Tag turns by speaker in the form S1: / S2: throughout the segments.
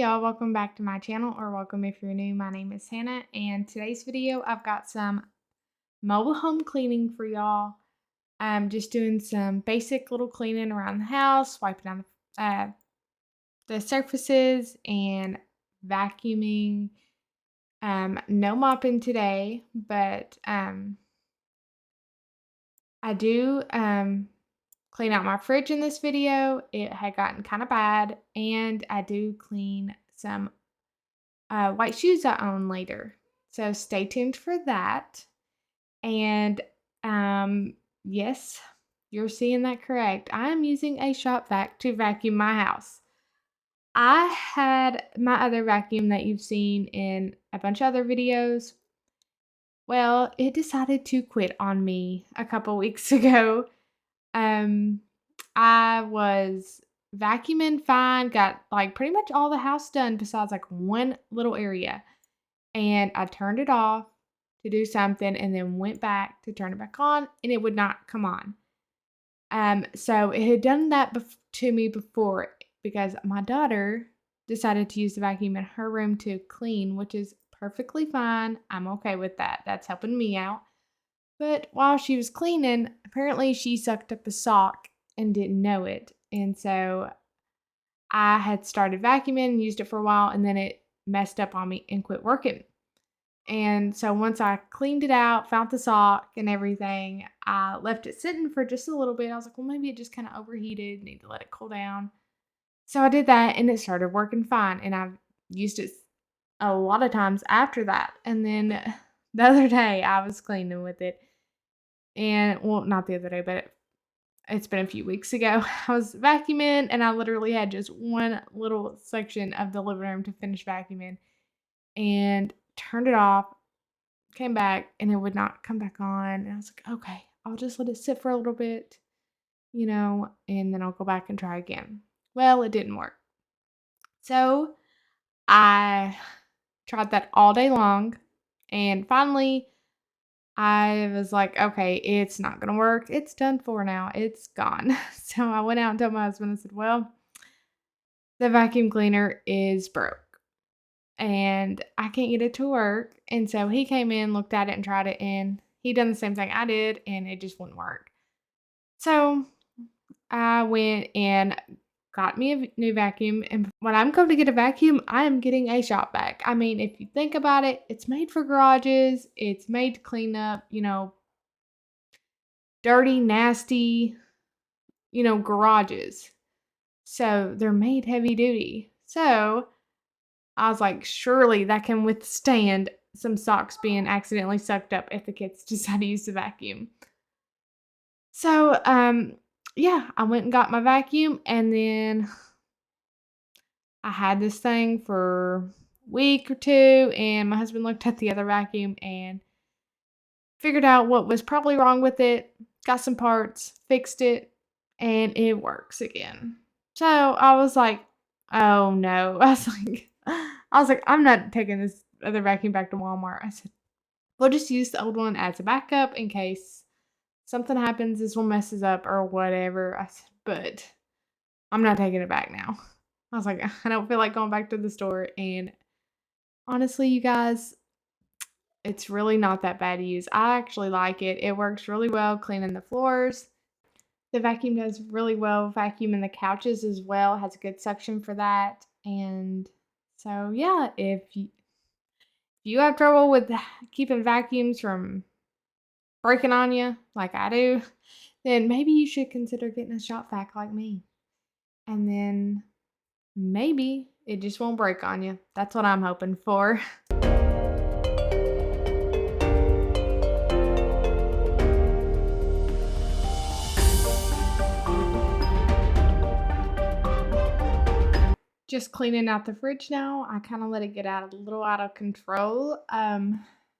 S1: y'all, welcome back to my channel, or welcome if you're new. My name is Hannah, and today's video I've got some mobile home cleaning for y'all. I'm just doing some basic little cleaning around the house, wiping down the surfaces and vacuuming. No mopping today, but I do clean out my fridge in this video. It had gotten kind of bad, and I do clean some white shoes I own later. So stay tuned for that. And yes, you're seeing that correct. I am using a shop vac to vacuum my house. I had my other vacuum that you've seen in a bunch of other videos. Well, it decided to quit on me a couple weeks ago. I was vacuuming fine, got like pretty much all the house done besides like one little area. And I turned it off to do something and then went back to turn it back on and it would not come on. So it had done that to me before because my daughter decided to use the vacuum in her room to clean, which is perfectly fine. I'm okay with that. That's helping me out. But while she was cleaning, apparently she sucked up a sock and didn't know it. And so I had started vacuuming and used it for a while, and then it messed up on me and quit working. And so once I cleaned it out, found the sock and everything, I left it sitting for just a little bit. I was like, well, maybe it just kind of overheated, need to let it cool down. So I did that and it started working fine. And I've used it a lot of times after that. And then the other day I was cleaning with it. And well, not the other day, but it's been a few weeks ago. I was vacuuming and I literally had just one little section of the living room to finish vacuuming and turned it off, came back, and it would not come back on. And I was like, okay, I'll just let it sit for a little bit, and then I'll go back and try again. Well, it didn't work. So I tried that all day long, and finally I was like, okay, it's not going to work. It's done for now. It's gone. So I went out and told my husband, I said, well, the vacuum cleaner is broke and I can't get it to work. And so he came in, looked at it, and tried it, and he done the same thing I did, and it just wouldn't work. So I went and got me a new vacuum, and when I'm going to get a vacuum, I am getting a shop vac. I mean, if you think about it, it's made for garages. It's made to clean up, dirty, nasty, garages. So they're made heavy duty. So I was like, surely that can withstand some socks being accidentally sucked up if the kids decide to use the vacuum. So, yeah, I went and got my vacuum, and then I had this thing for a week or two, and my husband looked at the other vacuum and figured out what was probably wrong with it, got some parts, fixed it, and it works again. So I was like, oh no. I was like, I'm not taking this other vacuum back to Walmart. I said, we'll just use the old one as a backup in case something happens, this one messes up or whatever. I said, but I'm not taking it back now. I was like, I don't feel like going back to the store. And honestly, you guys, it's really not that bad to use. I actually like it. It works really well cleaning the floors. The vacuum does really well vacuuming the couches as well. It has a good suction for that. And so, yeah, if you have trouble with keeping vacuums from breaking on you like I do, then maybe you should consider getting a shop vac like me. And then maybe it just won't break on you. That's what I'm hoping for. Just cleaning out the fridge now. I kind of let it get a little out of control.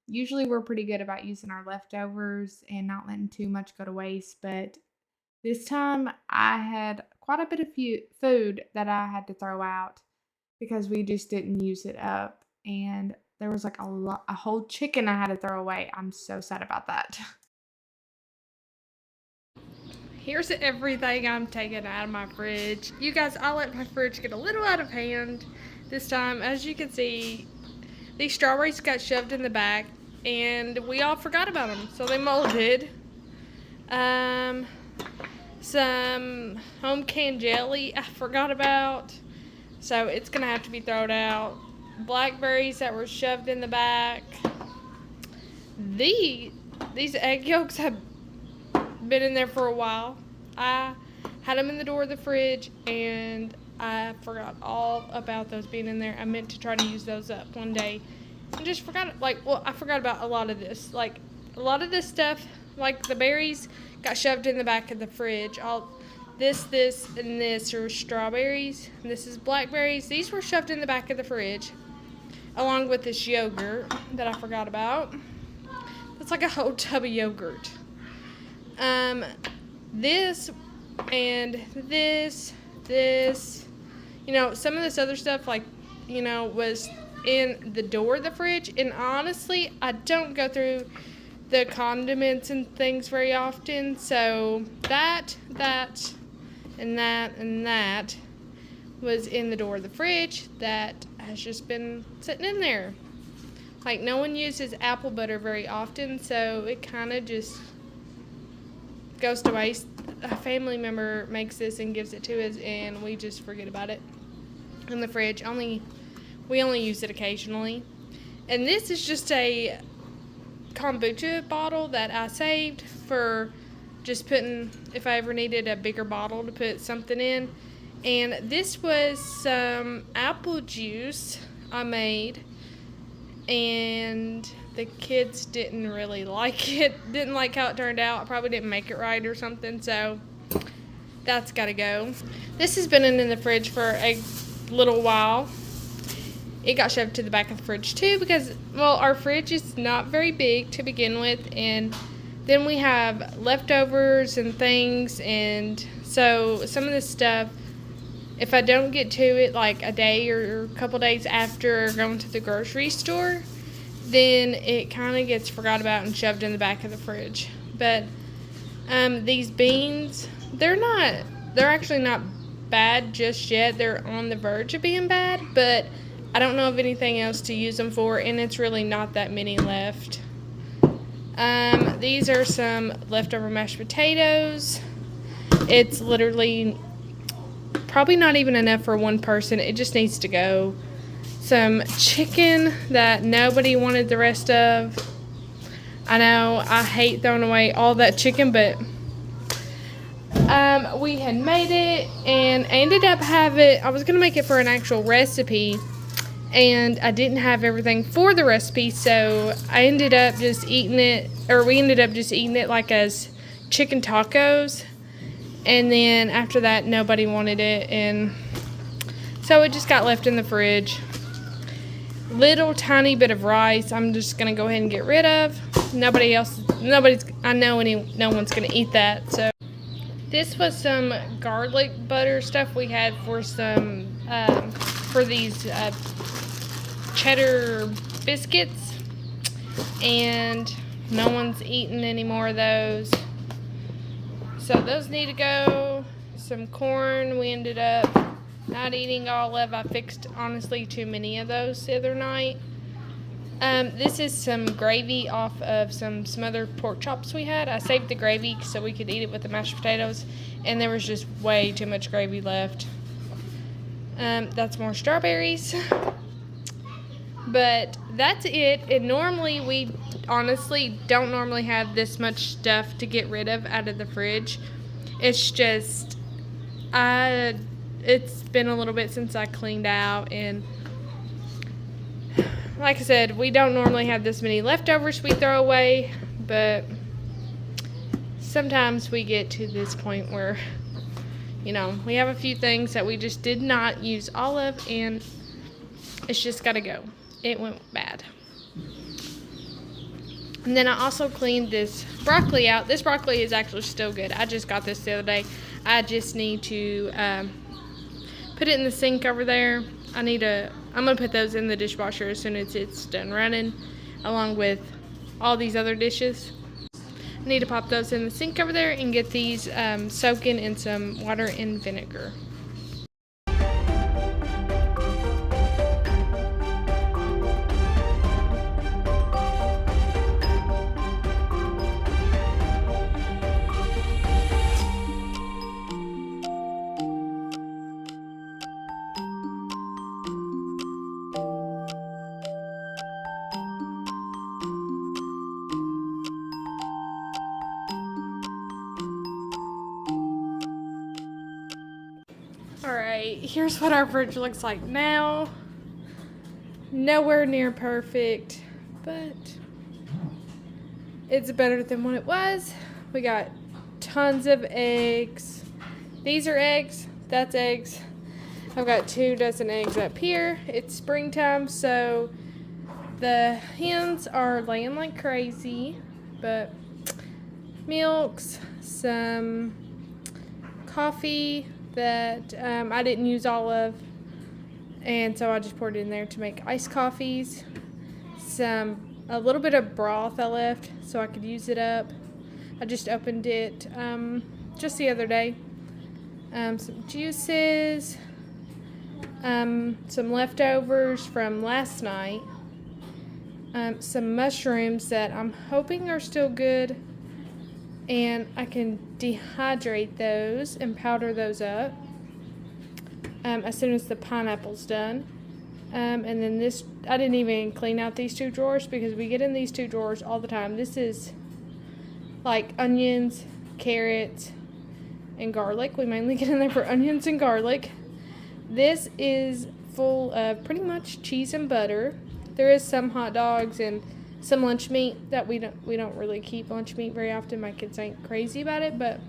S1: Usually we're pretty good about using our leftovers and not letting too much go to waste, but this time I had quite a bit of food that I had to throw out because we just didn't use it up, and there was like a whole chicken I had to throw away. I'm so sad about that. Here's everything I'm taking out of my fridge. You guys, I let my fridge get a little out of hand.
S2: this time. As you can see, these strawberries got shoved in the back, and we all forgot about them, so they molded. Some home canned jelly I forgot about, so it's gonna have to be thrown out. Blackberries that were shoved in the back. These egg yolks have been in there for a while. I had them in the door of the fridge, and I forgot all about those being in there. I meant to try to use those up one day and just forgot. I forgot about a lot of this. Like, a lot of this stuff, like the berries, got shoved in the back of the fridge. All this, and this are strawberries. And this is blackberries. These were shoved in the back of the fridge, along with this yogurt that I forgot about. That's like a whole tub of yogurt. This and this, some of this other stuff, was in the door of the fridge. And honestly, I don't go through the condiments and things very often. So that, and that was in the door of the fridge that has just been sitting in there. Like, no one uses apple butter very often, so it kind of just goes to waste. A family member makes this and gives it to us, and we just forget about it in the fridge. We only use it occasionally. And this is just a kombucha bottle that I saved for just putting, if I ever needed a bigger bottle to put something in. And this was some apple juice I made, and the kids didn't really like it. Didn't like how it turned out. I probably didn't make it right or something, so that's got to go. This has been in the fridge for a little while. It got shoved to the back of the fridge too because, well, our fridge is not very big to begin with, and then we have leftovers and things, and so some of this stuff, if I don't get to it like a day or a couple days after going to the grocery store, then it kind of gets forgot about and shoved in the back of the fridge. But these beans, they're actually not bad just yet. They're on the verge of being bad, but I don't know of anything else to use them for, and it's really not that many left. These are some leftover mashed potatoes. It's literally probably not even enough for one person. It just needs to go. Some chicken that nobody wanted the rest of. I know I hate throwing away all that chicken, but we had made it and ended up I was going to make it for an actual recipe, and I didn't have everything for the recipe, so we ended up just eating it like as chicken tacos. And then after that, nobody wanted it, and so it just got left in the fridge. Little tiny bit of rice I'm just gonna go ahead and get rid of. No one's gonna eat that. So this was some garlic butter stuff we had for some for these cheddar biscuits, and no one's eating any more of those. So those need to go. Some corn we ended up not eating all of. I fixed, honestly, too many of those the other night. This is some gravy off of some smothered pork chops we had. I saved the gravy so we could eat it with the mashed potatoes, and there was just way too much gravy left. That's more strawberries. But that's it. And normally we honestly don't normally have this much stuff to get rid of out of the fridge. It's just it's been a little bit since I cleaned out, and like I said, we don't normally have this many leftovers we throw away, but sometimes we get to this point where, we have a few things that we just did not use all of, and it's just got to go. It went bad. And then I also cleaned this broccoli out. This broccoli is actually still good. I just got this the other day. I just need to put it in the sink over there. I'm going to put those in the dishwasher as soon as it's done running, along with all these other dishes. I need to pop those in the sink over there and get these soaking in some water and vinegar. Anyway, here's what our fridge looks like now. Nowhere near perfect, but it's better than what it was. We got tons of eggs. These are eggs. That's eggs. I've got 2 dozen eggs up here. It's springtime, so the hens are laying like crazy. But milks, some coffee that I didn't use all of, and so I just poured it in there to make iced coffees. A little bit of broth I left so I could use it up. I just opened it just the other day. Some juices, some leftovers from last night, some mushrooms that I'm hoping are still good, and I can dehydrate those and powder those up as soon as the pineapple's done. And then this, I didn't even clean out these 2 drawers because we get in these 2 drawers all the time. This is like onions, carrots, and garlic. We mainly get in there for onions and garlic. This is full of pretty much cheese and butter. There is some hot dogs and some lunch meat that we don't really keep lunch meat very often. My kids ain't crazy about it, but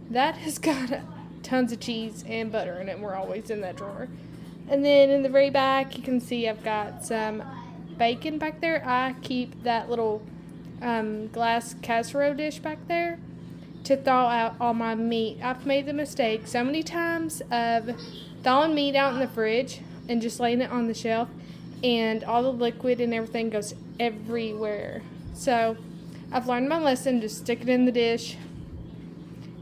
S2: that has got tons of cheese and butter in it. We're always in that drawer. And then in the very back, you can see I've got some bacon back there. I keep that little glass casserole dish back there to thaw out all my meat. I've made the mistake so many times of thawing meat out in the fridge and just laying it on the shelf, and all the liquid and everything goes everywhere. So I've learned my lesson. Just stick it in the dish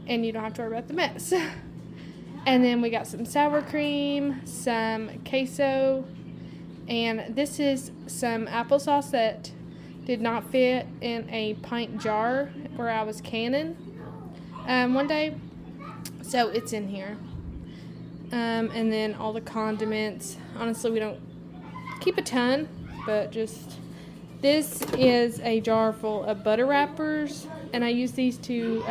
S2: and you don't have to worry about the mess. And then we got some sour cream, some queso, and this is some applesauce that did not fit in a pint jar where I was canning one day, so it's in here. And then all the condiments. Honestly, we don't keep a ton, but just, this is a jar full of butter wrappers, and I use these to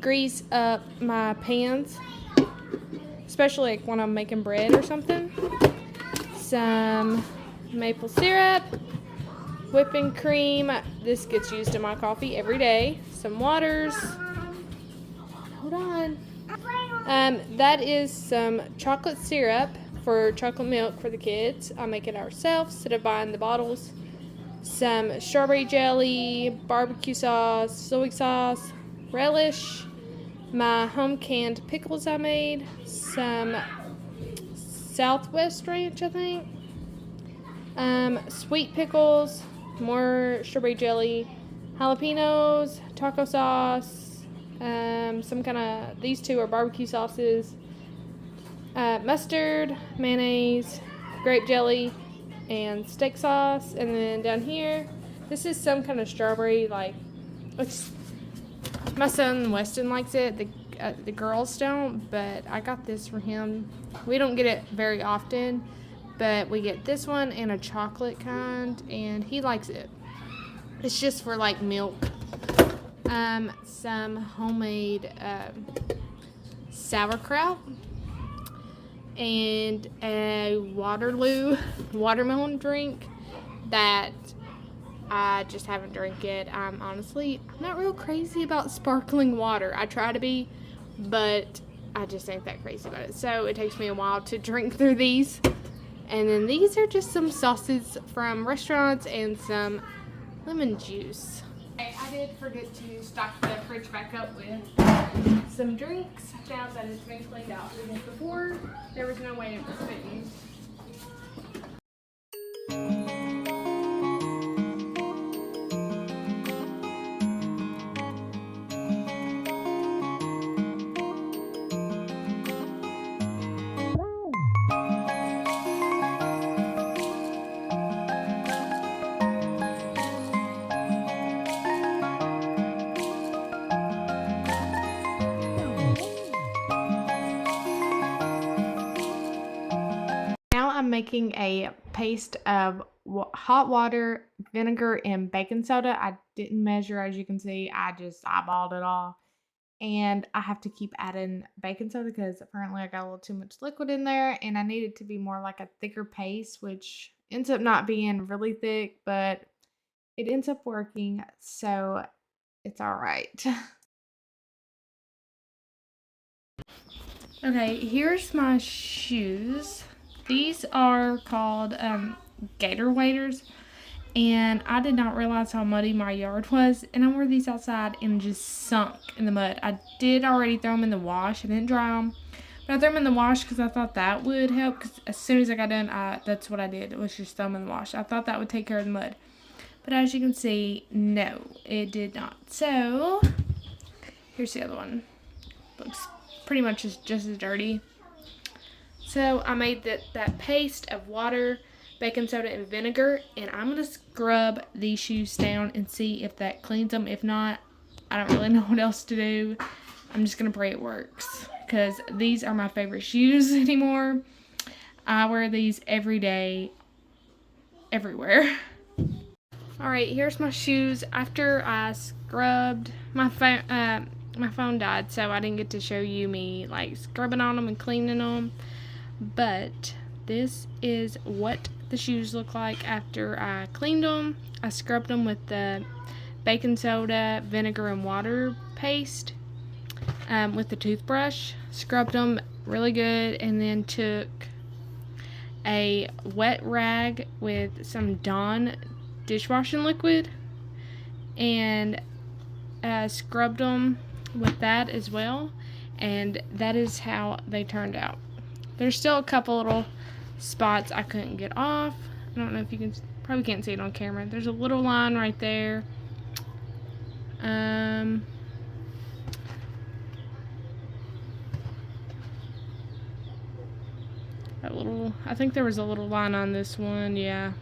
S2: grease up my pans, especially like when I'm making bread or something. Some maple syrup, whipping cream. This gets used in my coffee every day. Some waters. Hold on. That is some chocolate syrup for chocolate milk for the kids. I make it ourselves instead of buying the bottles. Some strawberry jelly, barbecue sauce, soy sauce, relish, my home canned pickles I made, some Southwest Ranch, I think, sweet pickles, more strawberry jelly, jalapenos, taco sauce, some kind of, these 2 are barbecue sauces, mustard, mayonnaise, grape jelly, and steak sauce. And then down here, this is some kind of strawberry, like, it's, my son Weston likes it. The girls don't, but I got this for him. We don't get it very often, but we get this one and a chocolate kind, and he likes it. It's just for like milk. Some homemade sauerkraut and a watermelon drink that I just haven't drank it. I'm not real crazy about sparkling water. I try to be, but I just ain't that crazy about it. So it takes me a while to drink through these. And then these are just some sauces from restaurants and some lemon juice. I did forget to stock the fridge back up with some drinks now that it's been cleaned out, because before there was no way it was fitting. I'm making a paste of hot water, vinegar, and baking soda. I didn't measure, as you can see. I just eyeballed it all.
S1: and I have to keep adding baking soda because apparently I got a little too much liquid in there, and I need it to be more like a thicker paste, which ends up not being really thick, but it ends up working, so it's all right. Okay, here's my shoes. These are called gator waders, and I did not realize how muddy my yard was, and I wore these outside and just sunk in the mud. I did already throw them in the wash. I didn't dry them, but I threw them in the wash because I thought that would help, because as soon as I got done, that's what I did, was just throw them in the wash. I thought that would take care of the mud, but as you can see, no, it did not. So here's the other one. Looks pretty much just as dirty. So I made that paste of water, baking soda, and vinegar, and I'm going to scrub these shoes down and see if that cleans them. If not, I don't really know what else to do. I'm just going to pray it works, because these are my favorite shoes anymore. I wear these every day, everywhere. Alright, here's my shoes after I scrubbed. My phone died, so I didn't get to show you me like scrubbing on them and cleaning them. But this is what the shoes look like after I cleaned them. I scrubbed them with the baking soda, vinegar, and water paste with the toothbrush. Scrubbed them really good, and then took a wet rag with some Dawn dishwashing liquid and scrubbed them with that as well, and that is how they turned out. There's still a couple little spots I couldn't get off. I don't know if you can, probably can't see it on camera. There's a little line right there. That little, I think there was a little line on this one, yeah.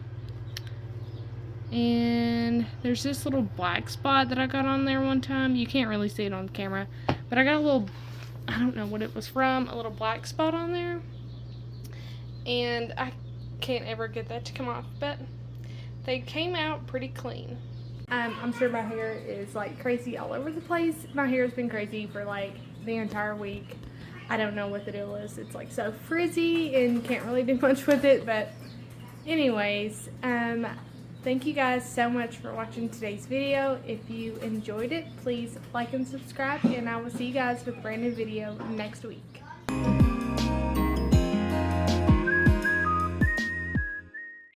S1: And there's this little black spot that I got on there one time. You can't really see it on camera, but I got a little, I don't know what it was from, a little black spot on there. And I can't ever get that to come off, but they came out pretty clean. I'm sure my hair is like crazy all over the place. My hair has been crazy for like the entire week. I don't know what the deal is. It's like so frizzy and can't really do much with it, but anyways, thank you guys so much for watching today's video. If you enjoyed it, please like and subscribe, and I will see you guys with a brand new video next week.